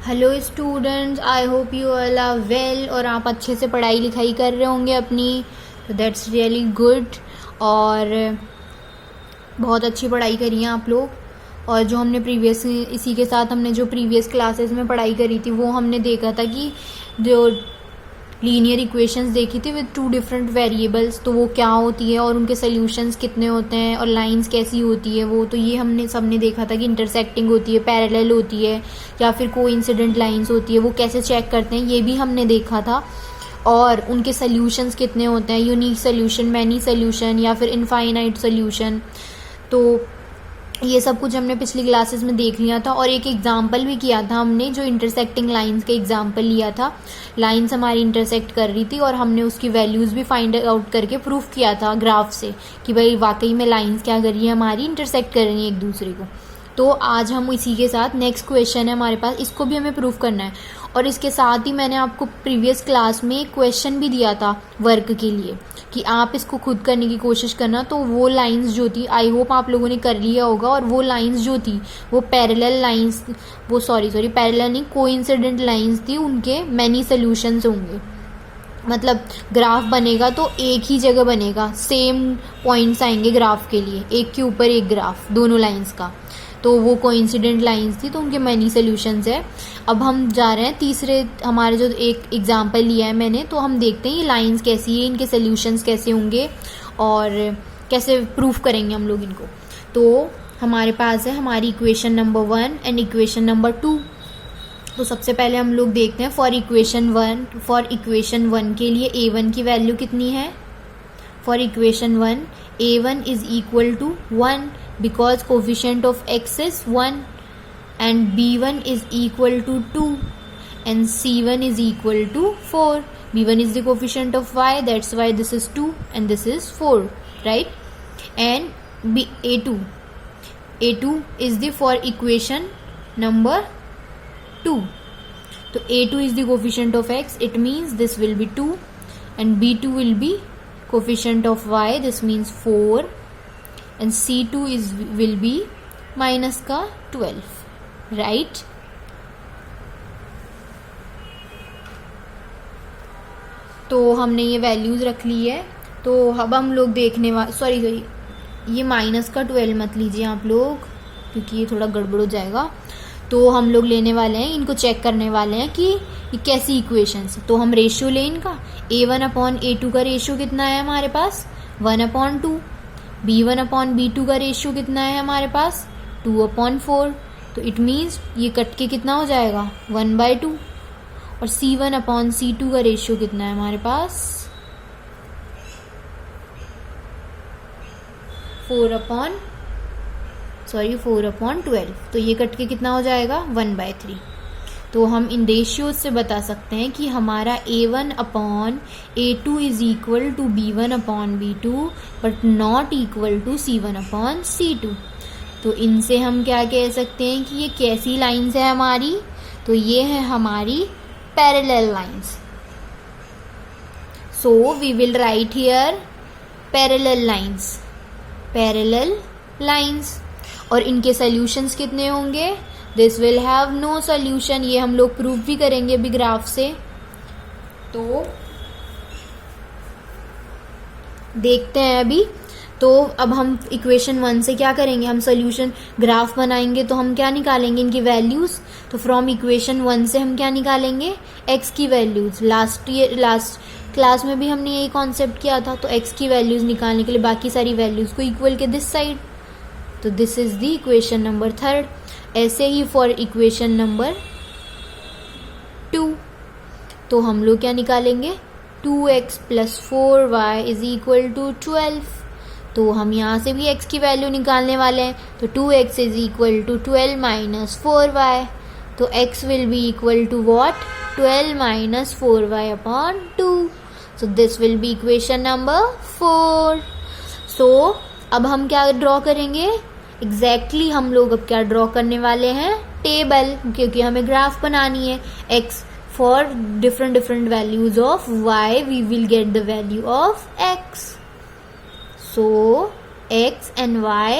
Hello students, I hope you all are well और आप अच्छे से पढ़ाई लिखाई कर रहे होंगे अपनी। तो दैट्स रियली गुड। और बहुत अच्छी पढ़ाई करी है आप लोग। और जो हमने प्रीवियस इसी के साथ हमने जो प्रीवियस क्लासेस में पढ़ाई करी थी वो हमने देखा था कि जो लीनियर इक्वेशंस देखी थी विद टू डिफरेंट वेरिएबल्स, तो वो क्या होती है और उनके सॉल्यूशंस कितने होते हैं और लाइंस कैसी होती है वो। तो ये हमने सबने देखा था कि इंटरसेक्टिंग होती है, पैरेलल होती है या फिर कोइंसिडेंट लाइंस होती है, वो कैसे चेक करते हैं ये भी हमने देखा था। और उनके सॉल्यूशंस कितने होते हैं, यूनिक सॉल्यूशन, मैनी सॉल्यूशन या फिर इनफाइनाइट सॉल्यूशन। तो ये सब कुछ हमने पिछली क्लासेस में देख लिया था। और एक एग्जाम्पल भी किया था हमने, जो इंटरसेक्टिंग लाइंस का एग्जाम्पल लिया था। लाइंस हमारी इंटरसेक्ट कर रही थी और हमने उसकी वैल्यूज़ भी फाइंड आउट करके प्रूफ किया था ग्राफ से कि भाई वाकई में लाइंस क्या कर रही है, हमारी इंटरसेक्ट कर रही है एक दूसरे को। तो आज हम इसी के साथ नेक्स्ट क्वेश्चन है हमारे पास, इसको भी हमें प्रूफ करना है। और इसके साथ ही मैंने आपको प्रीवियस क्लास में एक क्वेश्चन भी दिया था वर्क के लिए कि आप इसको खुद करने की कोशिश करना। तो वो लाइंस जो थी, आई होप आप लोगों ने कर लिया होगा। और वो लाइंस जो थी वो पैरेलल लाइंस, वो सॉरी पैरेलल नहीं, कोइंसिडेंट लाइंस थी, उनके मैनी सोल्यूशंस होंगे। मतलब ग्राफ बनेगा तो एक ही जगह बनेगा, सेम पॉइंट्स आएंगे ग्राफ के लिए, एक के ऊपर एक ग्राफ दोनों लाइंस का। तो वो कोइंसिडेंट लाइंस थी, तो उनके मैनी सोल्यूशंस है। अब हम जा रहे हैं तीसरे, हमारे जो एक एग्जांपल लिया है मैंने, तो हम देखते हैं ये लाइंस कैसी है, इनके सोल्यूशंस कैसे होंगे और कैसे प्रूफ करेंगे हम लोग इनको। तो हमारे पास है हमारी equation number 1 and equation number 2। तो सबसे पहले हम लोग देखते हैं फॉर इक्वेशन 1 के लिए a1 की वैल्यू कितनी है। For equation 1 a1 is equal to 1 because coefficient of x is 1 and b1 is equal to 2 and c1 is equal to 4. b1 is the coefficient of y, that's why this is 2 and this is 4, right? And a2 is the for equation number 2. So a2 is the coefficient of x, it means this will be 2 and b2 will be coefficient of y, this means 4 and C2 will be minus का 12, right? तो हमने ये values रख ली है। तो अब हम लोग देखने सॉरी ये माइनस का 12 मत लीजिए आप लोग, क्योंकि ये थोड़ा गड़बड़ हो जाएगा। तो हम लोग लेने वाले हैं, इनको चेक करने वाले हैं कि ये कैसी इक्वेशंस। तो हम रेशियो लें इनका, a1/a2 का रेशियो कितना है हमारे पास 1/2, b1/b2 का रेशियो कितना है हमारे पास 2/4। तो इट मीन्स ये कट के कितना हो जाएगा 1/2। और c1/c2 का रेशियो कितना है हमारे पास 4/12। तो ये कट के कितना हो जाएगा 1/3। तो हम इन रेशियोज से बता सकते हैं कि हमारा a1/a2 is equal to b1/b2 but not equal to c1/c2। तो इनसे हम क्या कह सकते हैं कि ये कैसी लाइंस है हमारी, तो ये है हमारी parallel lines. So we will write here parallel lines. और इनके सॉल्यूशंस कितने होंगे, this will have no solution. ये हम लोग प्रूफ भी करेंगे अभी ग्राफ से। तो देखते हैं अभी। तो अब हम इक्वेशन 1 से क्या करेंगे, हम सोल्यूशन ग्राफ बनाएंगे। तो हम क्या निकालेंगे इनकी वैल्यूज। तो फ्रॉम इक्वेशन 1 से हम क्या निकालेंगे x की वैल्यूज। लास्ट क्लास में भी हमने यही कॉन्सेप्ट किया था। तो x की वैल्यूज निकालने के लिए बाकी सारी वैल्यूज को इक्वल के दिस साइड। तो this is the equation number 3। ऐसे ही फॉर इक्वेशन नंबर 2 तो हम लोग क्या निकालेंगे 2x + 4y is equal to 12। तो हम यहाँ से भी x की वैल्यू निकालने वाले हैं। तो 2x is equal to 12 - 4y। तो x will be equal to what 12 - 4y/2। So this will be equation number 4। So अब हम क्या ड्रॉ करेंगे एग्जैक्टली हम लोग अब क्या ड्रॉ करने वाले हैं टेबल, क्योंकि हमें ग्राफ बनानी है। x for different values of y we will get the value of x। So x and y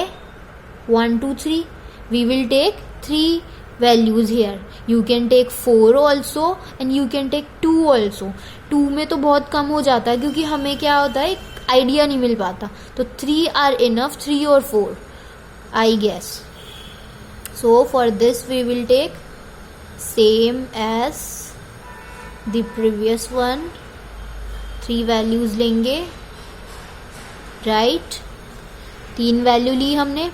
1 2 3 we will take 3 values here. You can take 4 also and you can take 2 also. 2 में तो बहुत कम हो जाता है क्योंकि हमें क्या होता है, एक आइडिया नहीं मिल पाता. तो 3 are enough, 3 or 4 I guess. So for this we will take same as the previous one. 3 values लेंगे, right? 3 वैल्यू ली हमने.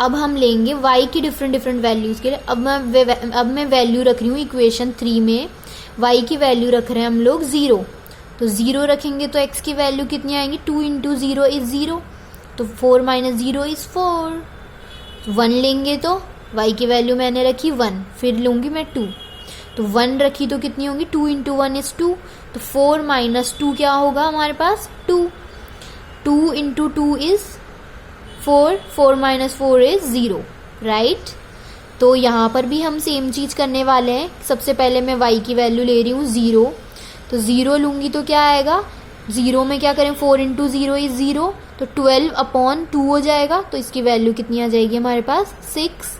अब हम लेंगे y की डिफरेंट वैल्यूज के लिए. अब मैं वैल्यू रख रही हूँ इक्वेशन 3 में. y की वैल्यू रख रहे हैं हम लोग 0. तो 0 रखेंगे तो x की वैल्यू कितनी आएंगी, 2 इंटू 0 इज 0. तो 4 माइनस 0 इज 4. 1 लेंगे तो y की वैल्यू मैंने रखी 1, फिर लूँगी मैं 2. तो 1 रखी तो कितनी होगी, 2 इंटू 1 इज 2. तो 4 माइनस 2 क्या होगा हमारे पास, 2. 2 into 2 is 4. 4 minus 4 is 0, right. तो यहाँ पर भी हम सेम चीज़ करने वाले हैं. सबसे पहले मैं y की वैल्यू ले रही हूँ 0. तो 0 लूँगी तो क्या आएगा, 0 में क्या करें, 4 इंटू 0 इज 0. तो 12/2 हो जाएगा. तो इसकी वैल्यू कितनी आ जाएगी हमारे पास, 6.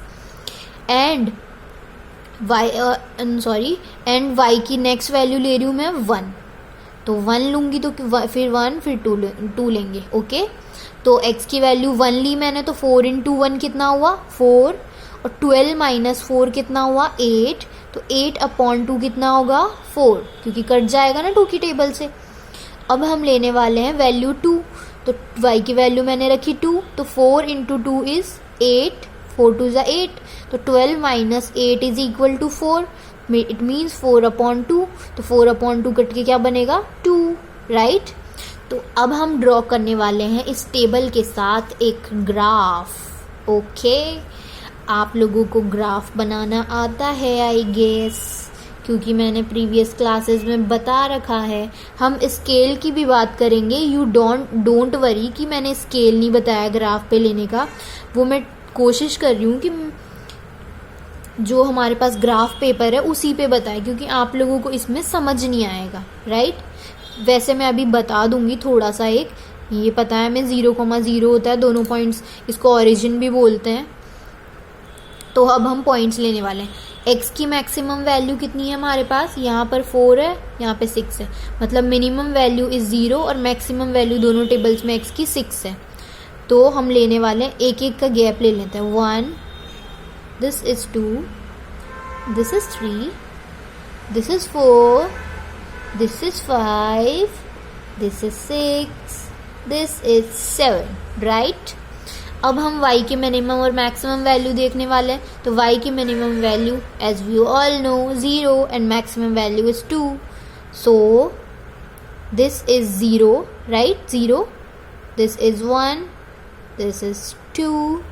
एंड y की नेक्स्ट वैल्यू ले रही हूँ मैं 1. तो 1 लूँगी तो फिर 1 फिर 2 लेंगे. ओके. तो x की वैल्यू 1 ली मैंने, तो 4 इंटू 1 कितना हुआ, 4. और 12 माइनस 4 कितना हुआ, 8. तो 8/2 कितना होगा, 4, क्योंकि कट जाएगा ना 2 की टेबल से. अब हम लेने वाले हैं वैल्यू 2. तो y की वैल्यू मैंने रखी 2. तो 4 इंटू 2 इज 8. 4 2 is 8. तो 12 minus 8 is equal to 4. It means 4/2. तो 4/2 कट के क्या बनेगा, 2, राइट. तो अब हम ड्रॉ करने वाले हैं इस टेबल के साथ एक ग्राफ. ओके. आप लोगों को ग्राफ बनाना आता है आई गेस, क्योंकि मैंने प्रीवियस क्लासेस में बता रखा है. हम स्केल की भी बात करेंगे. यू डोंट वरी कि मैंने स्केल नहीं बताया ग्राफ पे लेने का. वो मैं कोशिश कर रही हूँ कि जो हमारे पास ग्राफ पेपर है उसी पे बताए, क्योंकि आप लोगों को इसमें समझ नहीं आएगा, राइट. वैसे मैं अभी बता दूंगी थोड़ा सा. एक ये पता है मैं 0,0 होता है दोनों पॉइंट्स, इसको ओरिजिन भी बोलते हैं. तो अब हम पॉइंट्स लेने वाले हैं. x की मैक्सिमम वैल्यू कितनी है हमारे पास, यहाँ पर 4 है, यहाँ पे 6 है. मतलब मिनिमम वैल्यू इज 0 और मैक्सिमम वैल्यू दोनों टेबल्स में x की 6 है. तो हम लेने वाले हैं, एक एक का गैप ले लेते हैं. 1, this is 2, this is 3, this is 4, this is 5, this is 6, this is 7, right. अब हम y की मिनिमम और मैक्सिमम वैल्यू देखने वाले हैं. तो y की minimum value as we all know 0 and maximum value is 2. So this is 0, right, 0. This is 1, this is 2,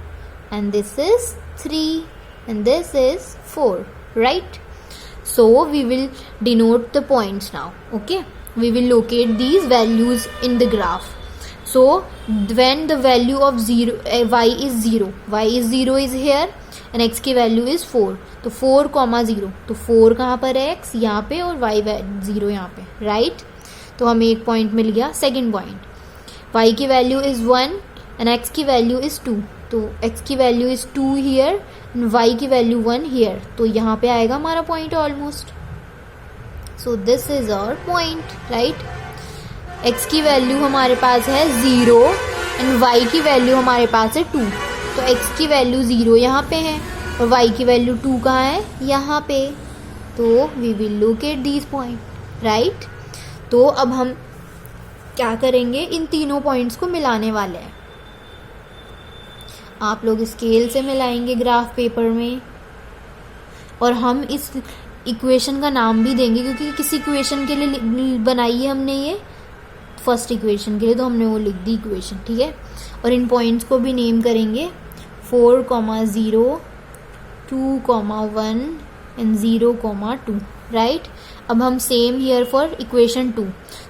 and this is 3, and this is 4, right. So we will denote the points now. Okay, we will locate these values in the graph. So when the value of y is 0 is here and x की value is 4. तो 4,0. तो 4 कहाँ पर है, x यहाँ पे और y 0 यहाँ पे, right. तो हमें एक पॉइंट मिल गया. सेकेंड पॉइंट, y की वैल्यू इज 1 एंड x की वैल्यू इज 2. तो x की value is 2 here and y की वैल्यू 1 हियर. तो यहाँ पे आएगा हमारा point almost. So this is our point, right. x की वैल्यू हमारे पास है 0 एंड y की वैल्यू हमारे पास है 2. तो x की वैल्यू 0 यहाँ पे है और y की वैल्यू 2 कहाँ है, यहाँ पे. तो we will locate these point, right. तो अब हम क्या करेंगे, इन तीनों पॉइंट्स को मिलाने वाले हैं. आप लोग स्केल से मिलाएंगे ग्राफ पेपर में, और हम इस इक्वेशन का नाम भी देंगे, क्योंकि किस इक्वेशन के लिए बनाई है हमने ये, फर्स्ट इक्वेशन के लिए, तो हमने वो लिख दी इक्वेशन, ठीक है. और इन पॉइंट्स को भी नेम करेंगे 4,0, 2,1 एंड 0,2, राइट. अब हम सेम हियर फॉर इक्वेशन 2.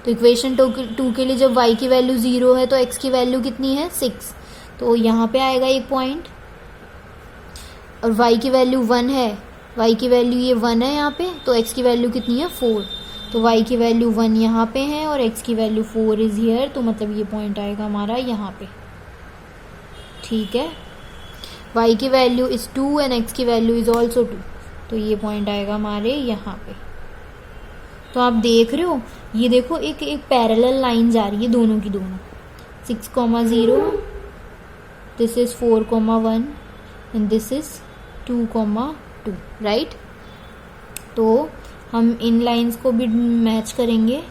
तो इक्वेशन 2 के लिए जब y की वैल्यू 0 है तो x की वैल्यू कितनी है, 6. तो यहाँ पे आएगा एक पॉइंट. और y की वैल्यू 1 है, y की वैल्यू ये 1 है यहाँ पे. तो x की वैल्यू कितनी है, 4. तो y की वैल्यू 1 यहाँ पे है और x की वैल्यू 4 इज हियर. तो मतलब ये पॉइंट आएगा हमारा यहाँ पे, ठीक है. y की वैल्यू इज 2 एंड x की वैल्यू इज ऑल्सो 2. तो ये पॉइंट आएगा हमारे यहाँ पे। तो आप देख रहे हो, ये देखो एक पैरेलल लाइन जा रही है दोनों की दोनों, 6,0, this is 4,1 and this is 2,2, right. तो हम इन लाइंस को भी मैच करेंगे।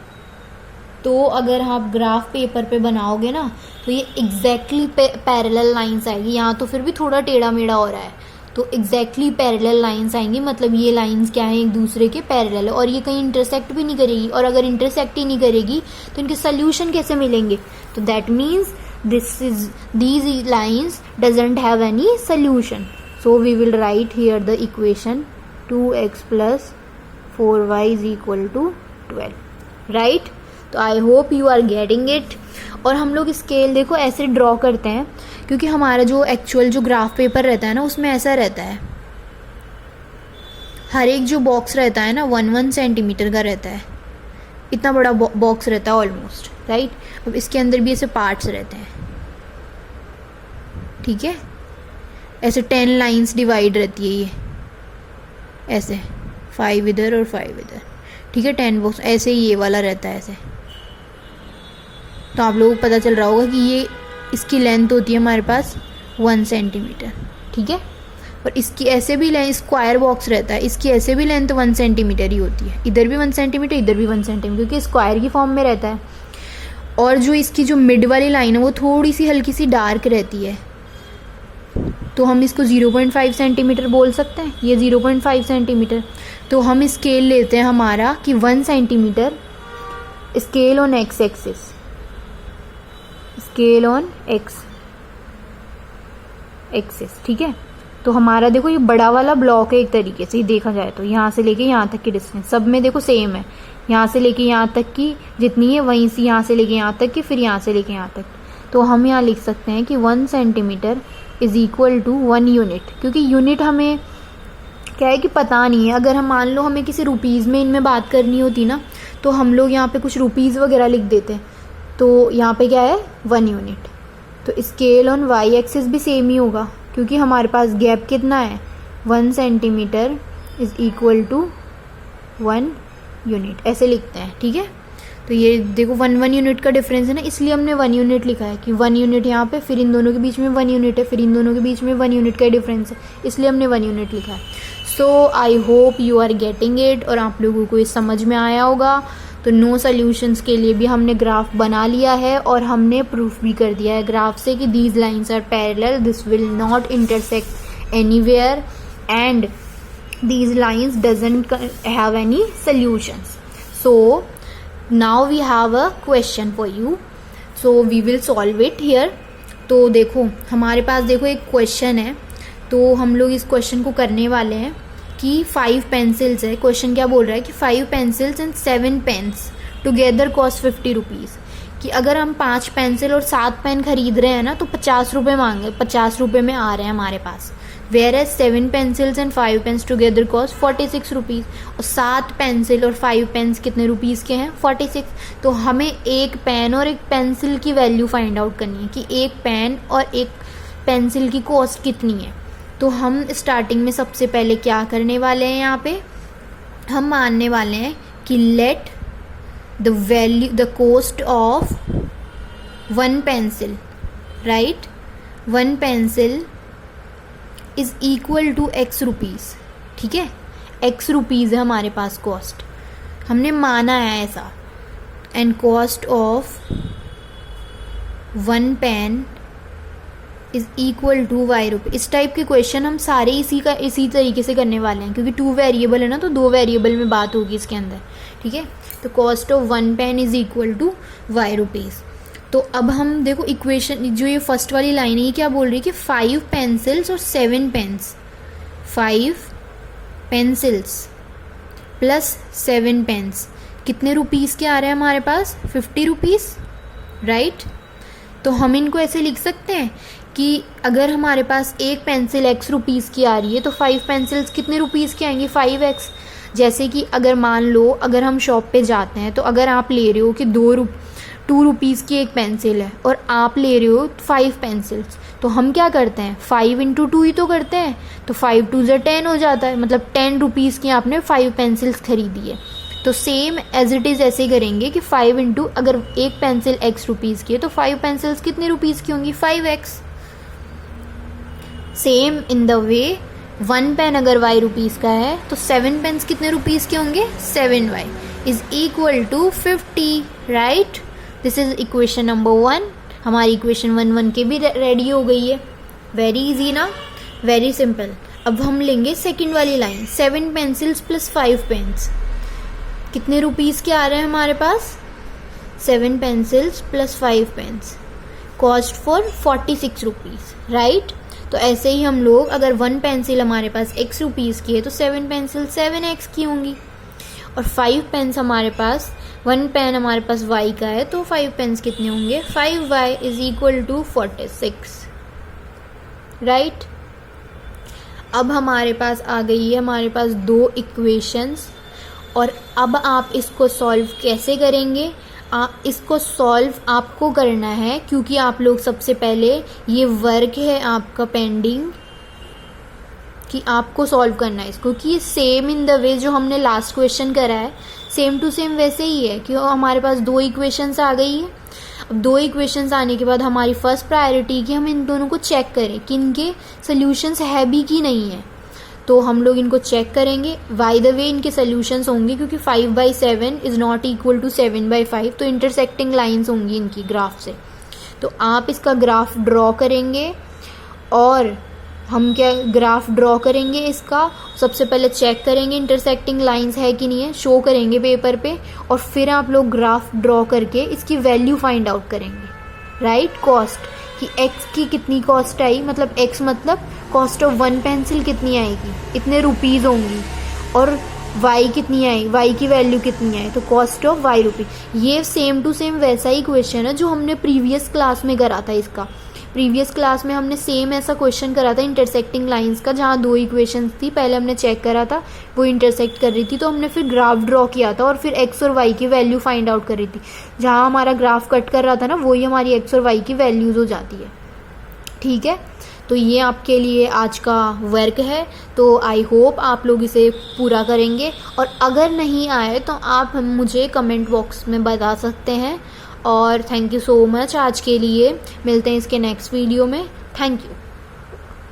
तो अगर आप ग्राफ पेपर पे बनाओगे ना तो ये एग्जैक्टली पैरेलल लाइंस आएगी। यहाँ तो फिर भी थोड़ा टेढ़ा मेढ़ा हो रहा है, तो एग्जैक्टली पैरेलल लाइंस आएंगी, मतलब ये लाइंस क्या हैं, एक दूसरे के पैरेलल है और ये कहीं इंटरसेक्ट भी नहीं करेगी। और अगर इंटरसेक्ट ही नहीं करेगी तो इनके सोल्यूशन कैसे मिलेंगे? तो that means these lines doesn't have any solution. So we will write here the equation 2x plus 4y is equal to 12, right? तो I hope you are getting it. और हम लोग स्केल देखो ऐसे ड्रॉ करते हैं क्योंकि हमारा जो एक्चुअल जो ग्राफ पेपर रहता है ना उसमें ऐसा रहता है, हर एक जो बॉक्स रहता है ना 1 सेंटीमीटर का रहता है, इतना बड़ा बॉक्स रहता है ऑलमोस्ट, राइट। अब इसके अंदर भी ऐसे पार्ट्स रहते हैं, ठीक है, ऐसे 10 लाइंस डिवाइड रहती है, ये ऐसे 5 इधर और 5 इधर, ठीक है, 10 बॉक्स ऐसे ही ये वाला रहता है ऐसे। तो आप लोगों को पता चल रहा होगा कि ये इसकी लेंथ होती है हमारे पास 1 सेंटीमीटर, ठीक है। और इसकी ऐसे भी लेंथ, स्क्वायर बॉक्स रहता है, इसकी ऐसे भी लेंथ 1 सेंटीमीटर ही होती है, इधर भी 1 सेंटीमीटर इधर भी 1 सेंटीमीटर, क्योंकि स्क्वायर की फॉर्म में रहता है। और जो इसकी जो मिड वाली लाइन है वो थोड़ी सी हल्की सी डार्क रहती है, तो हम इसको 0.5 सेंटीमीटर बोल सकते हैं, ये 0.5 सेंटीमीटर। तो हम स्केल लेते हैं हमारा कि 1 centimetre, scale on x axis, scale on x axis, ठीक है। तो हमारा देखो ये बड़ा वाला ब्लॉक है एक तरीके से देखा जाए तो, यहाँ से लेके यहाँ तक की डिस्टेंस सब में देखो सेम है, यहाँ से लेके यहाँ तक की जितनी है वहीं से यहाँ से लेके यहाँ तक की, फिर यहाँ से लेके यहाँ तक। तो हम यहाँ लिख सकते हैं कि 1 centimetre is equal to 1 unit, क्योंकि यूनिट हमें क्या है कि पता नहीं है। अगर हम मान लो हमें किसी रुपीज़ में इनमें बात करनी होती ना तो हम लोग यहाँ पे कुछ रुपीज़ वगैरह लिख देते हैं, तो यहाँ पे क्या है 1 यूनिट। तो स्केल ऑन वाई एक्सिस भी सेम ही होगा, क्योंकि हमारे पास गैप कितना है 1 centimetre is equal to 1 unit, ऐसे लिखते हैं, ठीक है। तो ये देखो 1 यूनिट का डिफरेंस है ना, इसलिए हमने 1 यूनिट लिखा है कि 1 यूनिट यहाँ पे, फिर इन दोनों के बीच में 1 यूनिट है, फिर इन दोनों के बीच में 1 यूनिट का डिफरेंस है, इसलिए हमने 1 यूनिट लिखा है। So I hope you are getting it, और आप लोगों को ये समझ में आया होगा। तो नो सॉल्यूशंस के लिए भी हमने ग्राफ बना लिया है और हमने प्रूफ भी कर दिया है ग्राफ से कि these lines are parallel, this will not intersect anywhere and these lines doesn't have any solutions. So now we have a question for you, so we will solve it here. तो देखो हमारे पास देखो एक question है, तो हम लोग इस क्वेश्चन को करने वाले हैं कि 5 पेंसिल्स है। क्वेश्चन क्या बोल रहा है कि 5 pencils and 7 pens together cost 50 rupees, कि अगर हम 5 पेंसिल और 7 पेन खरीद रहे हैं ना तो 50 रुपये मांगे, 50 रुपये में आ रहे हैं हमारे पास। Whereas 7 pencils and 5 pens together cost 46 rupees, और 7 पेंसिल और 5 पेन्स कितने रुपीज़ के हैं 46। तो हमें एक पेन और एक पेंसिल की वैल्यू फाइंड आउट करनी है कि एक पेन और एक पेंसिल की कॉस्ट कितनी है। तो हम स्टार्टिंग में सबसे पहले क्या करने वाले हैं, यहाँ पे हम मानने वाले हैं कि let the cost of 1 pencil, right, 1 pencil is equal to x rupees, ठीक है, x रुपीज़ है हमारे पास कॉस्ट, हमने माना है ऐसा। And cost of 1 pen is equal to y रुपये। इस टाइप के क्वेश्चन हम सारे इसी तरीके से करने वाले हैं, क्योंकि 2 वेरिएबल है ना, तो 2 वेरिएबल में बात होगी इसके अंदर, ठीक है। तो cost of 1 pen is equal to y rupees. तो अब हम देखो इक्वेशन, जो ये फर्स्ट वाली लाइन है ये क्या बोल रही है कि 5 पेंसिल्स और 7 पेन्स, 5 पेंसिल्स प्लस 7 पेन्स कितने रुपीज़ के आ रहे हैं हमारे पास 50 रुपीज़, राइट। तो हम इनको ऐसे लिख सकते हैं कि अगर हमारे पास एक पेंसिल x रुपीज़ की आ रही है तो 5 पेंसिल्स कितने रुपीज़ के आएंगे 5x। जैसे कि अगर मान लो अगर हम शॉप पे जाते हैं तो अगर आप ले रहे हो कि 2 रुपीज़ की एक पेंसिल है और आप ले रहे हो 5 पेंसिल्स, तो हम क्या करते हैं 5 इंटू 2 ही तो करते हैं, तो 5 2 ज़ा 10 हो जाता है, मतलब 10 रुपीज़ की आपने 5 पेंसिल्स खरीदी है। तो सेम एज इट इज़ ऐसे ही करेंगे कि 5 इंटू, अगर एक पेंसिल x रुपीज़ की है तो 5 पेंसिल्स कितने रुपीज़ की होंगी 5x। Same in the way 1 pen अगर y रुपीज़ का है तो 7 पेन्स कितने रुपीज़ के होंगे 7y is equal to 50, right. This is equation number 1। हमारी इक्वेशन 1 के भी रेडी हो गई है। वेरी इजी ना, वेरी सिंपल। अब हम लेंगे सेकंड वाली लाइन, 7 पेंसिल्स प्लस 5 पेन्स कितने रुपीज़ के आ रहे हैं हमारे पास 7 pencils plus 5 pens, cost for 46 rupees, right. तो ऐसे ही हम लोग, अगर 1 पेंसिल हमारे पास x रुपीज़ की है तो 7 पेंसिल 7x की होंगी, और 5 पेन्स हमारे पास, 1 पेन हमारे पास y का है तो 5 पेन्स कितने होंगे 5y is equal to 46, right. अब हमारे पास आ गई है हमारे पास 2 इक्वेशंस, और अब आप इसको सॉल्व कैसे करेंगे, इसको सॉल्व आपको करना है, क्योंकि आप लोग सबसे पहले ये वर्क है आपका पेंडिंग कि आपको सॉल्व करना है इसको, कि सेम इन द वे जो हमने लास्ट क्वेश्चन करा है सेम टू सेम वैसे ही है कि हमारे पास 2 इक्वेशंस आ गई है। अब 2 इक्वेशंस आने के बाद हमारी फर्स्ट प्रायोरिटी कि हम इन दोनों को चेक करें कि इनके सोल्यूशंस है भी कि नहीं है, तो हम लोग इनको चेक करेंगे। बाय द वे इनके सोल्यूशंस होंगे क्योंकि 5/7 इज़ नॉट इक्वल टू 7/5, तो इंटरसेक्टिंग लाइंस होंगी इनकी ग्राफ से। तो आप इसका ग्राफ ड्रॉ करेंगे, और हम क्या ग्राफ ड्रॉ करेंगे इसका, सबसे पहले चेक करेंगे इंटरसेक्टिंग लाइंस है कि नहीं है, शो करेंगे पेपर पे, और फिर आप लोग ग्राफ ड्रॉ करके इसकी वैल्यू फाइंड आउट करेंगे, राइट। कॉस्ट कि x की कितनी कॉस्ट आई, मतलब x मतलब कॉस्ट ऑफ 1 पेंसिल कितनी आएगी, इतने रुपीज़ होंगी, और y कितनी आई, y की वैल्यू कितनी आई, तो कॉस्ट ऑफ y रुपीज़। ये सेम टू सेम वैसा ही क्वेश्चन है जो हमने प्रीवियस क्लास में करा था। इसका प्रीवियस क्लास में हमने सेम ऐसा क्वेश्चन करा था इंटरसेक्टिंग लाइंस का, जहाँ 2 इक्वेशंस थी, पहले हमने चेक करा था वो इंटरसेक्ट कर रही थी, तो हमने फिर ग्राफ ड्रॉ किया था और फिर x और y की वैल्यू फाइंड आउट कर रही थी। जहाँ हमारा ग्राफ कट कर रहा था ना, वही हमारी x और y की वैल्यूज़ हो जाती है, ठीक है। तो ये आपके लिए आज का वर्क है, तो आई होप आप लोग इसे पूरा करेंगे, और अगर नहीं आए तो आप मुझे कमेंट बॉक्स में बता सकते हैं। और थैंक यू सो मच आज के लिए, मिलते हैं इसके नेक्स्ट वीडियो में। Thank you.